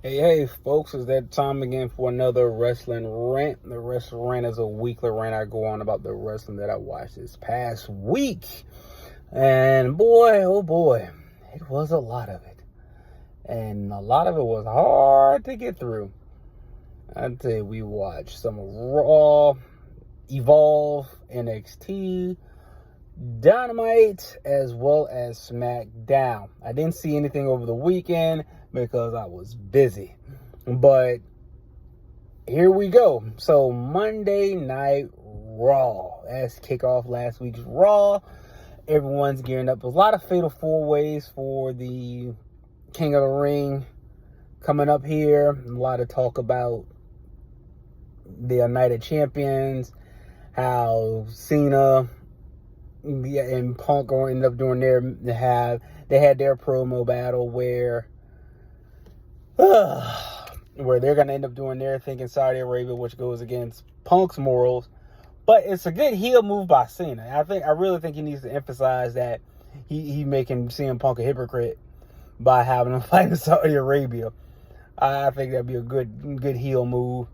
Hey, folks, it's that time again for another wrestling rant. The wrestling rant is a weekly rant I go on about the wrestling that I watched this past week. And boy, oh boy, it was a lot of it. And a lot of it was hard to get through. I'd say we watched some Raw, Evolve, NXT, Dynamite, as well as SmackDown. I didn't see anything over the weekend because I was busy. But here we go. So Monday Night Raw. As kickoff last week's Raw. Everyone's gearing up. There's a lot of fatal four ways for the King of the Ring coming up here. A lot of talk about the United Champions. How Cena and Punk will end up doing they had their promo battle where they're going to end up doing their thing in Saudi Arabia, which goes against Punk's morals. But it's a good heel move by Cena. I really think he needs to emphasize that he making CM Punk a hypocrite by having him fight in Saudi Arabia. I think that'd be a good heel move.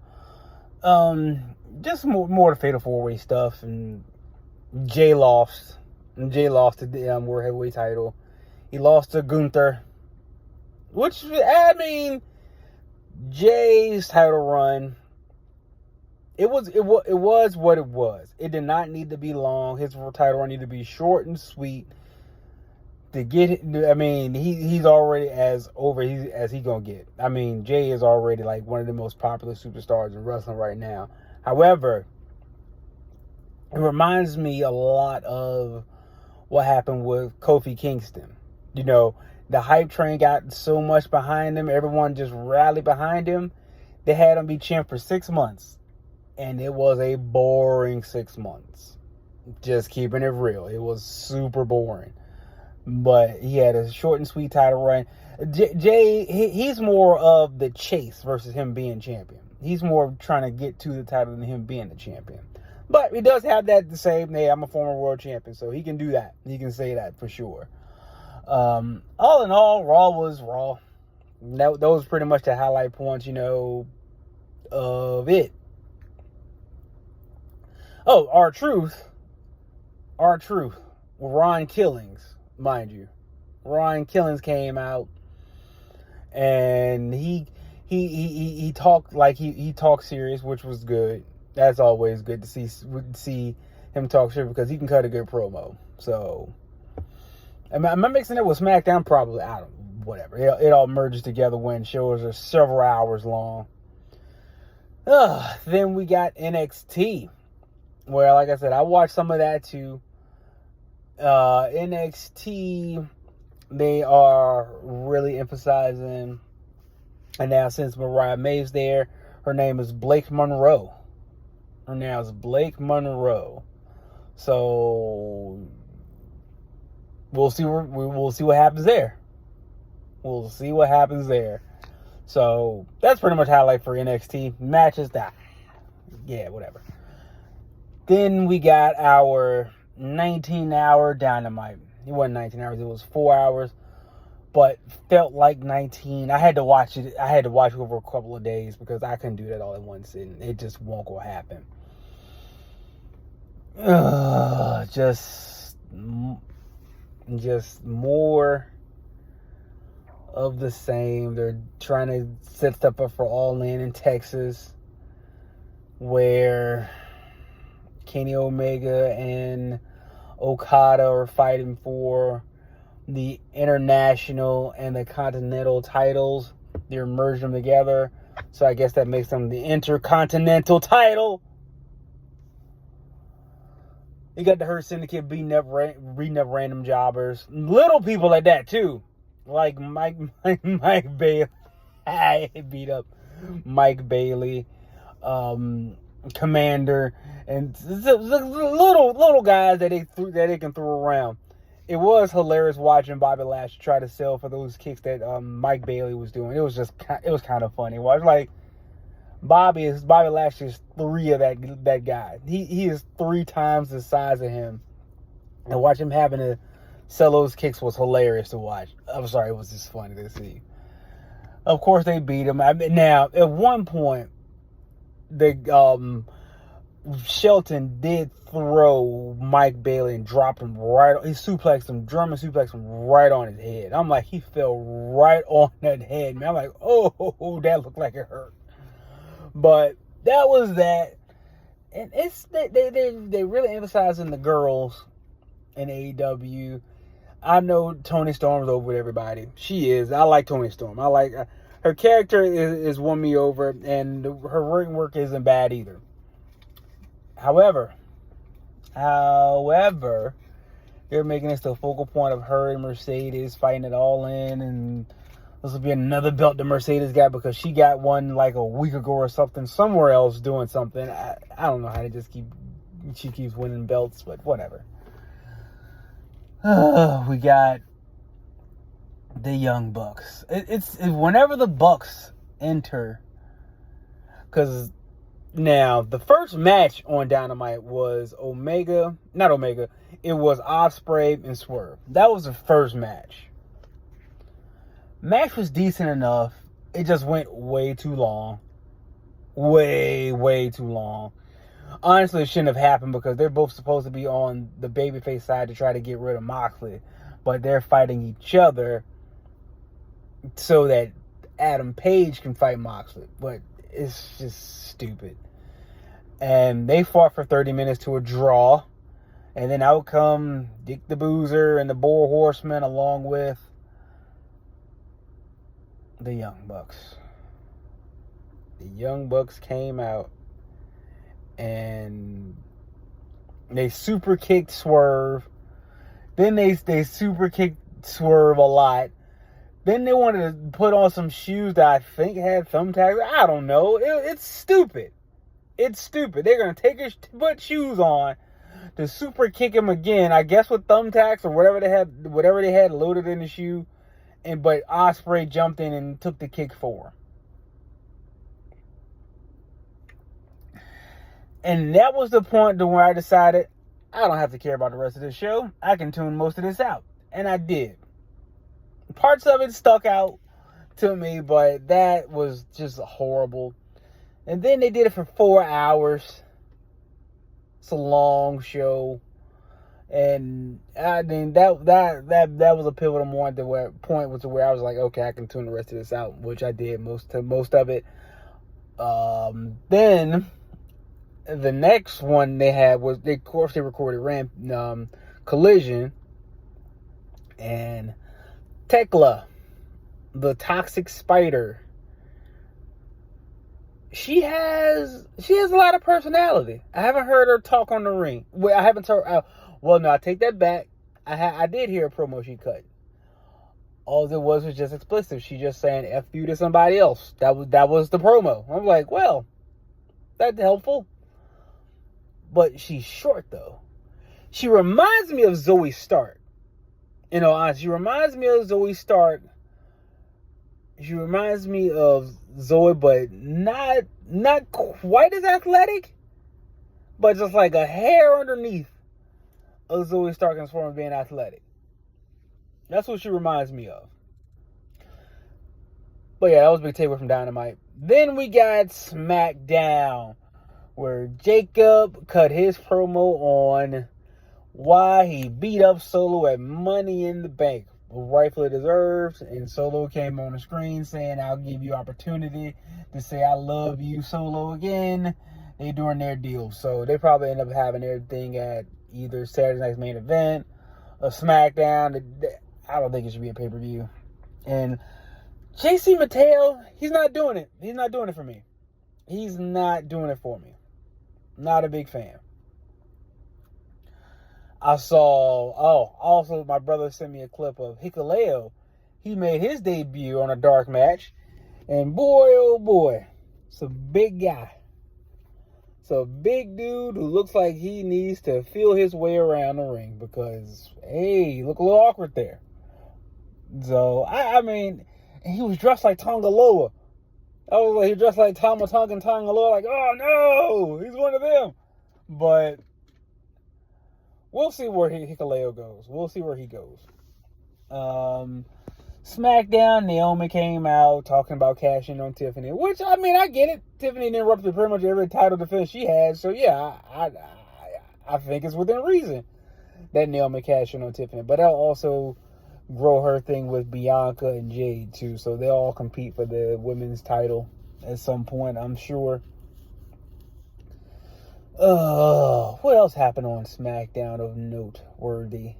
Just more the Fatal 4-Way stuff, and Jay lost the World Heavyweight title. He lost to Gunther, which, I mean, Jay's title run, it was what it was. It did not need to be long. His title run needed to be short and sweet to get it. I mean, he's already as over as he gonna get. I mean, Jay is already like one of the most popular superstars in wrestling right now. However, it reminds me a lot of what happened with Kofi Kingston. You know, the hype train got so much behind him. Everyone just rallied behind him. They had him be champ for 6 months. And it was a boring 6 months. Just keeping it real. It was super boring. But he had a short and sweet title run. Jay, he's more of the chase versus him being champion. He's more trying to get to the title than him being the champion. But he does have that to say, hey, I'm a former world champion, so he can do that. He can say that for sure. All in all, Raw was Raw. Those pretty much the highlight points, of it. Oh, R-Truth, Ron Killings, mind you. Ron Killings came out, and he talked like he talked serious, which was good. That's always good to see him talk shit because he can cut a good promo. So, am I mixing it with SmackDown? Probably. I don't. Whatever. It all merges together when shows are several hours long. Then we got NXT. Well, like I said, I watched some of that too. NXT, they are really emphasizing, and now since Mariah May's there, her name is Blake Monroe. So we'll see what happens there. So that's pretty much highlight for NXT matches. Whatever. Then we got our 19-hour Dynamite. It wasn't 19 hours, it was 4 hours, but felt like 19. I had to watch it over a couple of days because I couldn't do that all at once, and it just won't go happen. Just more of the same. They're trying to set stuff up for All In Texas, where Kenny Omega and Okada are fighting for the international and the continental titles. They're merging them together, so I guess that makes them the Intercontinental title. You got the Hurt Syndicate beating up random jobbers, little people like that too, like Mike Bailey. I beat up Mike Bailey, Commander, and little guys that they can throw around. It was hilarious watching Bobby Lashley try to sell for those kicks that Mike Bailey was doing. It was kind of funny. It was like Bobby Lashley is 3 of that guy. He is 3 times the size of him, and watch him having to sell those kicks was hilarious to watch. I'm sorry, it was just funny to see. Of course, they beat him. I mean, now, at one point, Shelton did throw Mike Bailey and dropped him right. He suplexed him, German suplexed him right on his head. I'm like, he fell right on that head, man. I'm like, oh, that looked like it hurt. But that was that. And they really emphasizing the girls in AEW. I know Toni Storm's over with everybody. She is. I like Toni Storm. I like her character is won me over, and her ring work isn't bad either. However, they're making this the focal point of her and Mercedes fighting it all in, and this will be another belt that Mercedes got because she got one like a week ago or something, somewhere else doing something. I don't know how to just she keeps winning belts, but whatever. We got the Young Bucks. It's whenever the Bucks enter, because now the first match on Dynamite was it was Ospreay and Swerve. That was the first match. Match was decent enough. It just went way too long. Way too long. Honestly, it shouldn't have happened because they're both supposed to be on the babyface side to try to get rid of Moxley. But they're fighting each other so that Adam Page can fight Moxley. But it's just stupid. And they fought for 30 minutes to a draw. And then out come Dick the Boozer and the Boar Horsemen along with the Young Bucks. The Young Bucks came out and they super kicked Swerve. Then they super kicked Swerve a lot. Then they wanted to put on some shoes that I think had thumbtacks. I don't know. It's stupid. It's stupid. They're gonna put shoes on to super kick him again. I guess with thumbtacks or whatever they had loaded in the shoe. But Ospreay jumped in and took the kick for him. And that was the point to where I decided I don't have to care about the rest of this show. I can tune most of this out. And I did. Parts of it stuck out to me, but that was just horrible. And then they did it for 4 hours. It's a long show. And I mean that was a pivotal point to where I was like, okay, I can tune the rest of this out, which I did most of it. Then the next one they had was they recorded Collision, and Tekla, the Toxic Spider. She has a lot of personality. I haven't heard her talk on the ring. Well, I haven't heard. Well, no, I take that back. I did hear a promo she cut. All it was just explicit. She just saying "F you" to somebody else. That was the promo. I'm like, well, that's helpful. But she's short though. She reminds me of Zoe Stark. You know, she reminds me of Zoe Stark. She reminds me of Zoe, but not quite as athletic. But just like a hair underneath of Zoe Stark as far as being athletic. That's what she reminds me of. But yeah, that was a big takeaway from Dynamite. Then we got SmackDown, where Jacob cut his promo on why he beat up Solo at Money in the Bank. Rightfully deserved. And Solo came on the screen saying, I'll give you opportunity to say I love you, Solo, again. They doing their deal. So they probably end up having their thing at either Saturday Night's Main Event or SmackDown. I don't think it should be a pay-per-view. And JC Mateo, he's not doing it. He's not doing it for me. He's not doing it for me. Not a big fan. Also my brother sent me a clip of Hikuleo. He made his debut on a dark match. And boy, oh boy, it's a big guy. It's a big dude who looks like he needs to feel his way around the ring because, hey, he look a little awkward there. So, I mean, he was dressed like Tonga Loa. He dressed like Tama Tonga and Tonga Loa, like, oh no, he's one of them. But we'll see where Hikuleo goes. We'll see where he goes. SmackDown, Naomi came out talking about cashing on Tiffany, which, I mean, I get it. Tiffany interrupted pretty much every title defense she had, so yeah, I think it's within reason that Naomi cashing on Tiffany. But they'll also grow her thing with Bianca and Jade, too, so they'll all compete for the women's title at some point, I'm sure. What else happened on SmackDown of noteworthy?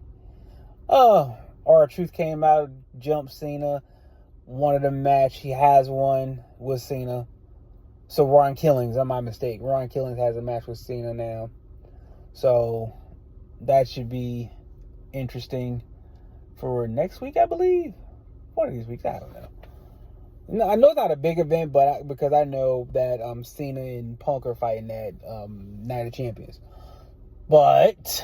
R-Truth came out, jumped Cena, wanted a match. He has one with Cena. So Ron Killings, I'm my mistake. Ron Killings has a match with Cena now. So that should be interesting for next week, I believe. One of these weeks, I don't know. No, I know it's not a big event, but because I know that Cena and Punk are fighting at Night of Champions. But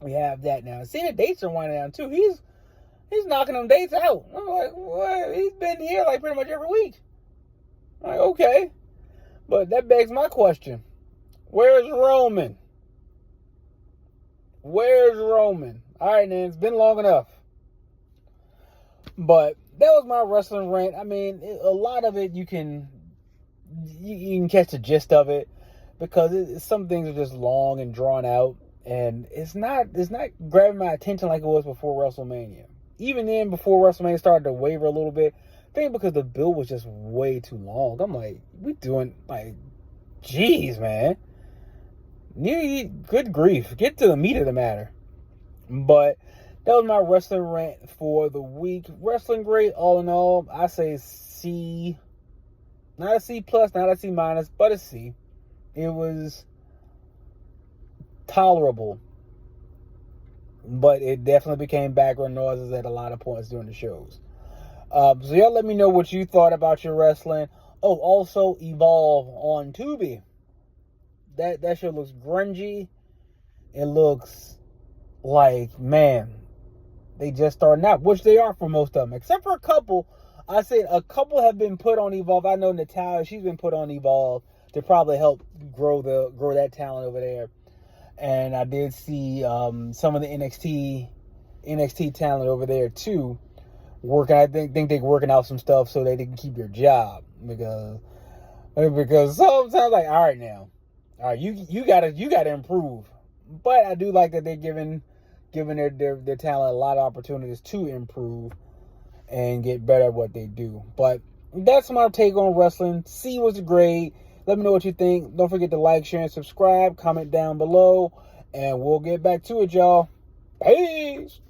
we have that now. Cena dates are winding down too. He's knocking them dates out. I'm like, what? He's been here like pretty much every week. I'm like, okay. But that begs my question. Where's Roman? Where's Roman? All right, man. It's been long enough. But that was my wrestling rant. I mean, a lot of it you can catch the gist of it, because some things are just long and drawn out, and it's not grabbing my attention like it was before WrestleMania. Even then, before WrestleMania started to waver a little bit, I think because the build was just way too long. I'm like, we doing like, jeez, man. Good grief. Get to the meat of the matter. But that was my wrestling rant for the week. Wrestling great, all in all. I say C. Not a C plus, not a C minus, but a C. It was tolerable. But it definitely became background noises at a lot of points during the shows. So y'all let me know what you thought about your wrestling. Oh, also Evolve on Tubi. That show looks grungy. It looks like, man, they just starting out, which they are for most of them, except for a couple. I said a couple have been put on Evolve. I know Natalia, she's been put on Evolve to probably help grow that talent over there. And I did see some of the NXT talent over there too working. I think they're working out some stuff so they can keep their job, because sometimes, like, all right, now, all right, you gotta improve. But I do like that they're giving their talent a lot of opportunities to improve and get better at what they do. But that's my take on wrestling. C was great. Let me know what you think. Don't forget to like, share, and subscribe. Comment down below, and we'll get back to it, y'all. Peace.